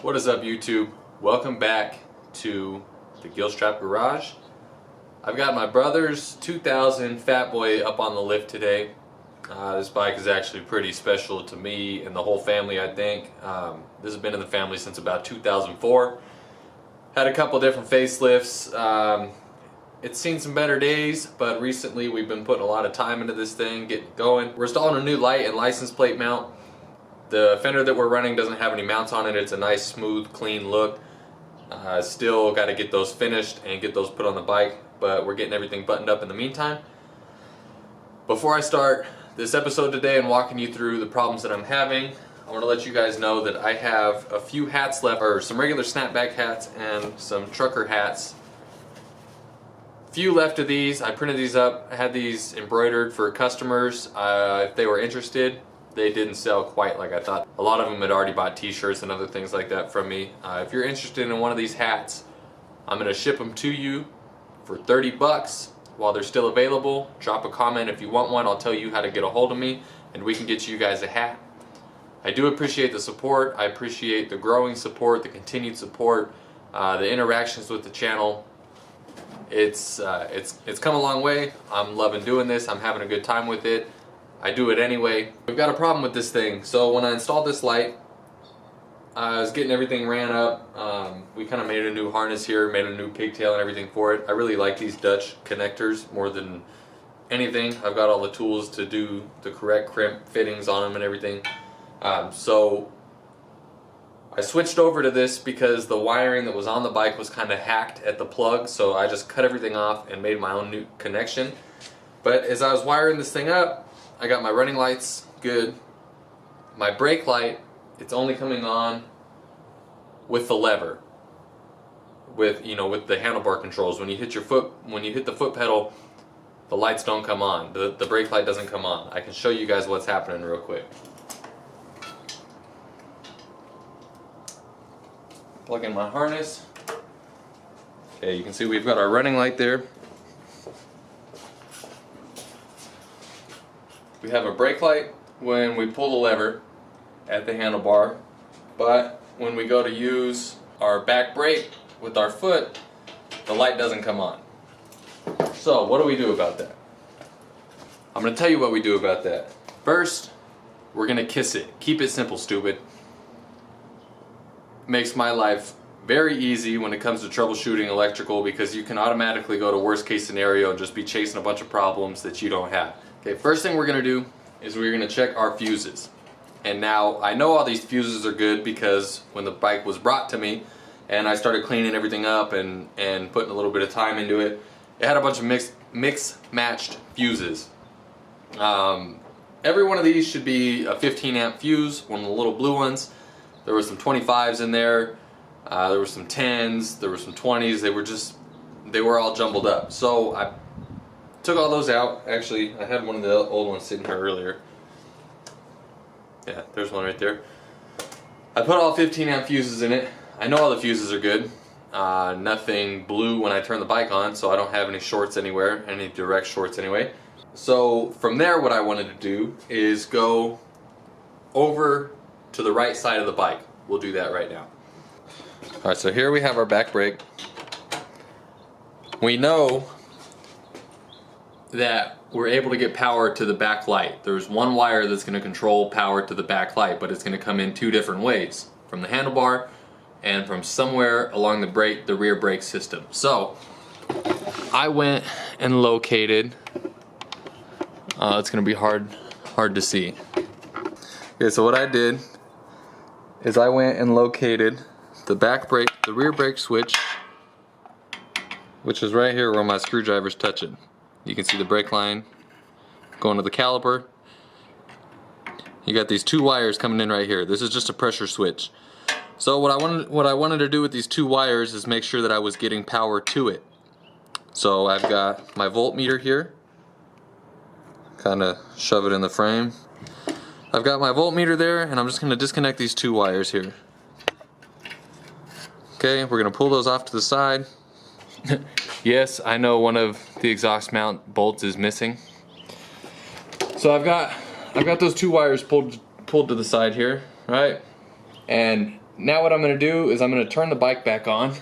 What is up, YouTube? Welcome back to the Gilstrap Garage. I've got my brother's 2000 Fat Boy up on the lift today. This bike is actually pretty special to me and the whole family, I think. This has been in the family since about 2004. Had a couple different facelifts. It's seen some better days, but recently we've been putting a lot of time into this thing, getting it going. We're installing a new light and license plate mount. The fender that we're running doesn't have any mounts on it. It's a nice, smooth, clean look. Still got to get those finished and get those put on the bike, but we're getting everything buttoned up in the meantime. Before I start this episode today and walking you through the problems that I'm having, I want to let you guys know that I have a few hats left, or some regular snapback hats and some trucker hats. Few left of these. I printed these up. I had these embroidered for customers if they were interested. They didn't sell quite like I thought. A lot of them had already bought t-shirts and other things like that from me. If you're interested in one of these hats, I'm going to ship them to you for 30 bucks while they're still available. Drop a comment if you want one. I'll tell you how to get a hold of me and we can get you guys a hat. I do appreciate the support. I appreciate the growing support, the continued support, the interactions with the channel. It's come a long way. I'm loving doing this. I'm having a good time with it. I do it anyway. We've got a problem with this thing. So when I installed this light, I was getting everything ran up. We kind of made a new harness here, made a new pigtail and everything for it. I really like these Dutch connectors more than anything. I've got all the tools to do the correct crimp fittings on them and everything. So I switched over to this because the wiring that was on the bike was kind of hacked at the plug, so I just cut everything off and made my own new connection. But as I was wiring this thing up, I got my running lights good. My brake light, it's only coming on with the lever, with the handlebar controls. When you hit the foot pedal, the lights don't come on. The brake light doesn't come on. I can show you guys what's happening real quick. Plug in my harness. Okay, you can see we've got our running light there. We have a brake light when we pull the lever at the handlebar, but when we go to use our back brake with our foot, the light doesn't come on. So what do we do about that? I'm going to tell you what we do about that. First, we're going to kiss it. Keep it simple, stupid. Makes my life very easy when it comes to troubleshooting electrical, because you can automatically go to worst case scenario and just be chasing a bunch of problems that you don't have. Okay, first thing we're going to do is we're going to check our fuses. And now I know all these fuses are good because when the bike was brought to me and I started cleaning everything up and putting a little bit of time into it, it had a bunch of mix-matched fuses. Every one of these should be a 15 amp fuse, one of the little blue ones. There were some 25s in there, there were some 10s, there were some 20s, they were all jumbled up. So I took all those out. Actually, I had one of the old ones sitting here earlier. Yeah, there's one right there. I put all 15 amp fuses in it. I know all the fuses are good. Nothing blew when I turned the bike on, so I don't have any shorts anywhere, any direct shorts anyway. So from there, what I wanted to do is go over to the right side of the bike. We'll do that right now. Alright, so here we have our back brake. We know that we're able to get power to the back light. There's one wire that's going to control power to the back light, but it's going to come in two different ways, from the handlebar and from somewhere along the rear brake system. So I went and located, it's going to be hard to see. Okay, so what I did is I went and located the back brake, the rear brake switch, which is right here where my screwdriver's touching. You can see the brake line going to the caliper. You got these two wires coming in right here. This is just a pressure switch. So what I wanted to do with these two wires is make sure that I was getting power to it. So I've got my voltmeter here. Kind of shove it in the frame. I've got my voltmeter there, and I'm just going to disconnect these two wires here. Okay, we're going to pull those off to the side. Yes, I know one of the exhaust mount bolts is missing. So I've got those two wires pulled to the side here, right? And now what I'm going to do is I'm going to turn the bike back on.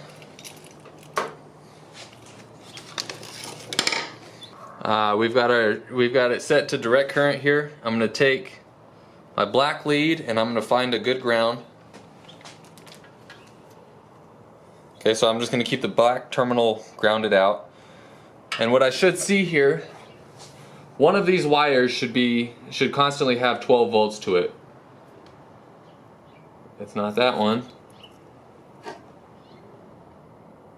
We've got it set to direct current here. I'm going to take my black lead and I'm going to find a good ground. Okay, so I'm just going to keep the black terminal grounded out. And what I should see here, one of these wires should constantly have 12 volts to it. It's not that one.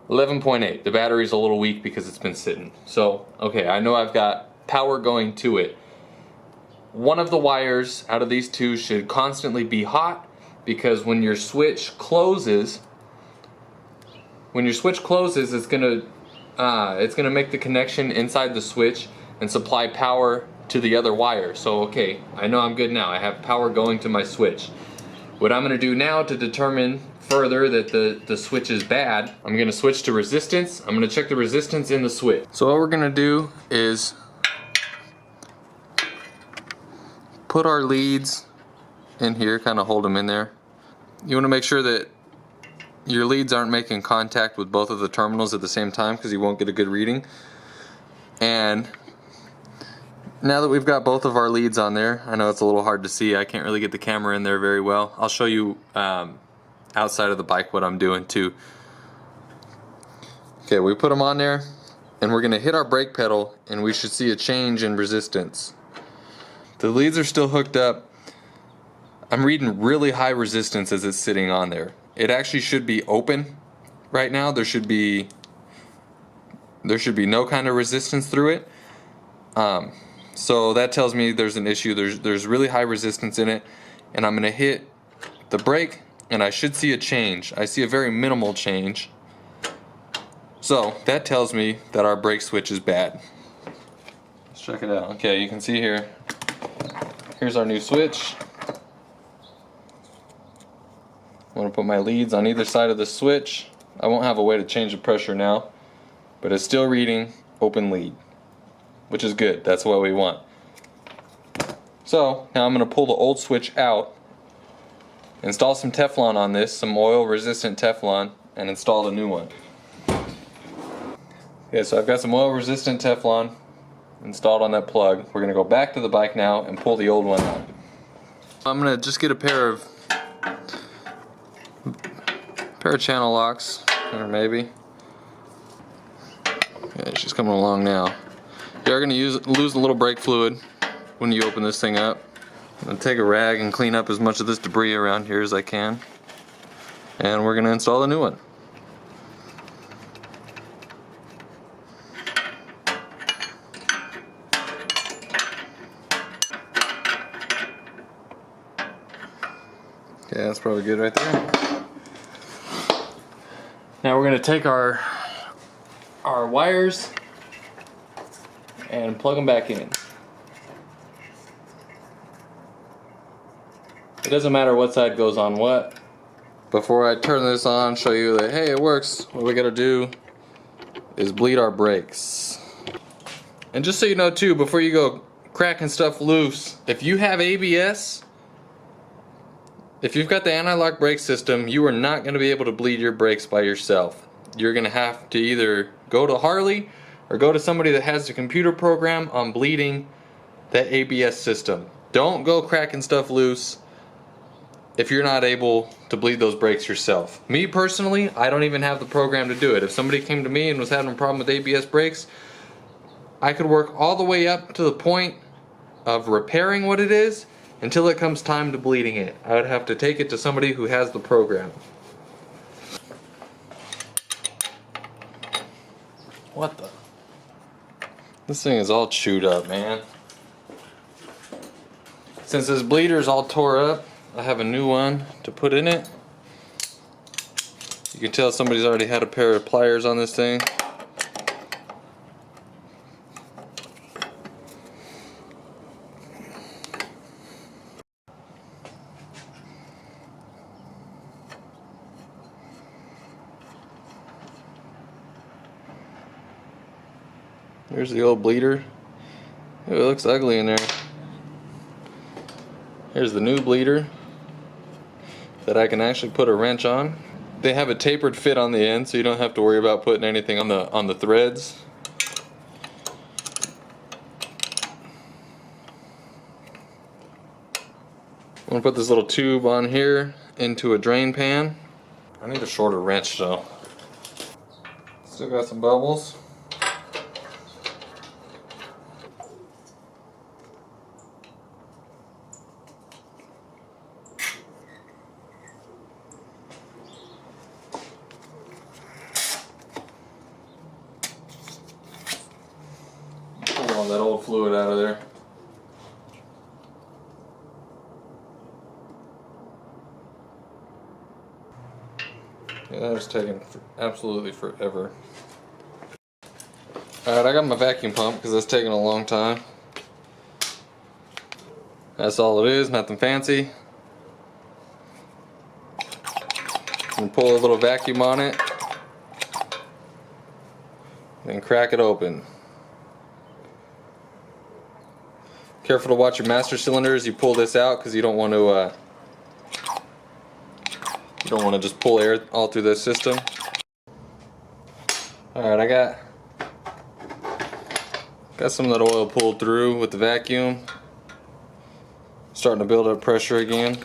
11.8. The battery's a little weak because it's been sitting. So, okay, I know I've got power going to it. One of the wires out of these two should constantly be hot, because when your switch closes, it's gonna make the connection inside the switch and supply power to the other wire. So okay, I know I'm good now. I have power going to my switch. What I'm gonna do now to determine further that the switch is bad, I'm gonna switch to resistance. I'm gonna check the resistance in the switch. So what we're gonna do is put our leads in here, kind of hold them in there. You wanna make sure that your leads aren't making contact with both of the terminals at the same time, because you won't get a good reading. And now that we've got both of our leads on there, I know it's a little hard to see. I can't really get the camera in there very well. I'll show you outside of the bike what I'm doing too. Okay, we put them on there and we're gonna hit our brake pedal and we should see a change in resistance. The leads are still hooked up. I'm reading really high resistance as it's sitting on there. It actually should be open right now. There should be no kind of resistance through it. So that tells me there's an issue. There's really high resistance in it, and I'm gonna hit the brake and I should see a change. I see a very minimal change. So that tells me that our brake switch is bad. Let's check it out. Okay, you can see here. Here's our new switch. I'm gonna put my leads on either side of the switch. I won't have a way to change the pressure now, but it's still reading open lead, which is good. That's what we want. So now I'm going to pull the old switch out, install some Teflon on this, some oil resistant Teflon, and install a new one. Okay, so I've got some oil resistant Teflon installed on that plug. We're going to go back to the bike now and pull the old one out. I'm going to just get a pair of channel locks, or maybe. Okay, she's coming along now. You're going to lose a little brake fluid when you open this thing up. I'm going to take a rag and clean up as much of this debris around here as I can. And we're going to install a new one. Okay, that's probably good right there. Now we're going to take our wires and plug them back in. It doesn't matter what side goes on what. Before I turn this on, show you that, hey, it works, what we gotta do is bleed our brakes. And just so you know too, before you go cracking stuff loose, if you have ABS, if you've got the anti-lock brake system, you are not going to be able to bleed your brakes by yourself. You're going to have to either go to Harley or go to somebody that has the computer program on bleeding that ABS system. Don't go cracking stuff loose if you're not able to bleed those brakes yourself. Me personally, I don't even have the program to do it. If somebody came to me and was having a problem with ABS brakes, I could work all the way up to the point of repairing what it is until it comes time to bleeding it. I would have to take it to somebody who has the program. What the? This thing is all chewed up, man. Since this bleeder is all tore up, I have a new one to put in it. You can tell somebody's already had a pair of pliers on this thing. There's the old bleeder. Ooh, it looks ugly in there. Here's the new bleeder. that I can actually put a wrench on. They have a tapered fit on the end, so you don't have to worry about putting anything on the threads. I'm gonna put this little tube on here into a drain pan. I need a shorter wrench though. Still got some bubbles. Pull all that old fluid out of there. Yeah, that is taking absolutely forever. Alright, I got my vacuum pump because that's taking a long time. That's all it is, nothing fancy. And pull a little vacuum on it. Then crack it open. Careful to watch your master cylinder as you pull this out because you don't want to just pull air all through this system. Alright, I got some of that oil pulled through with the vacuum. Starting to build up pressure again.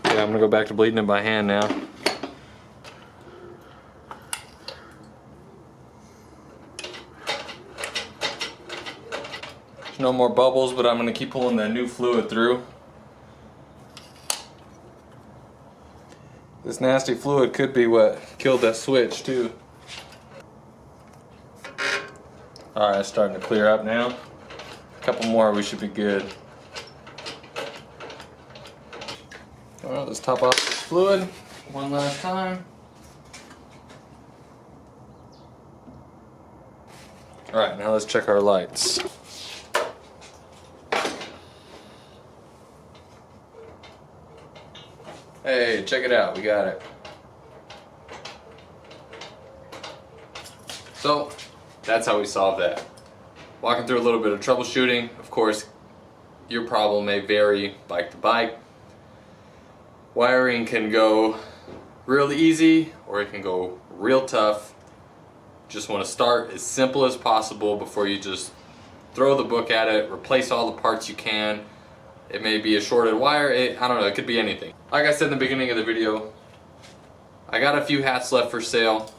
Yeah, I'm gonna go back to bleeding it by hand now. There's no more bubbles, but I'm gonna keep pulling that new fluid through. This nasty fluid could be what killed that switch too. Alright, it's starting to clear up now. A couple more, we should be good. Alright, let's top off this fluid one last time. Alright, now let's check our lights. Hey, check it out, we got it. So, that's how we solve that. Walking through a little bit of troubleshooting. Of course, your problem may vary bike to bike. Wiring can go real easy or it can go real tough. Just want to start as simple as possible before you just throw the book at it, replace all the parts you can. It may be a shorted wire, I don't know, it could be anything. Like I said in the beginning of the video, I got a few hats left for sale.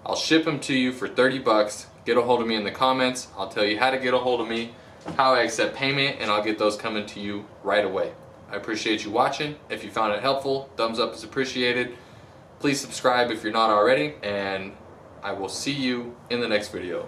I'll ship them to you for 30 bucks. Get a hold of me in the comments. I'll tell you how to get a hold of me, how I accept payment, and I'll get those coming to you right away. I appreciate you watching. If you found it helpful, thumbs up is appreciated. Please subscribe if you're not already, and I will see you in the next video.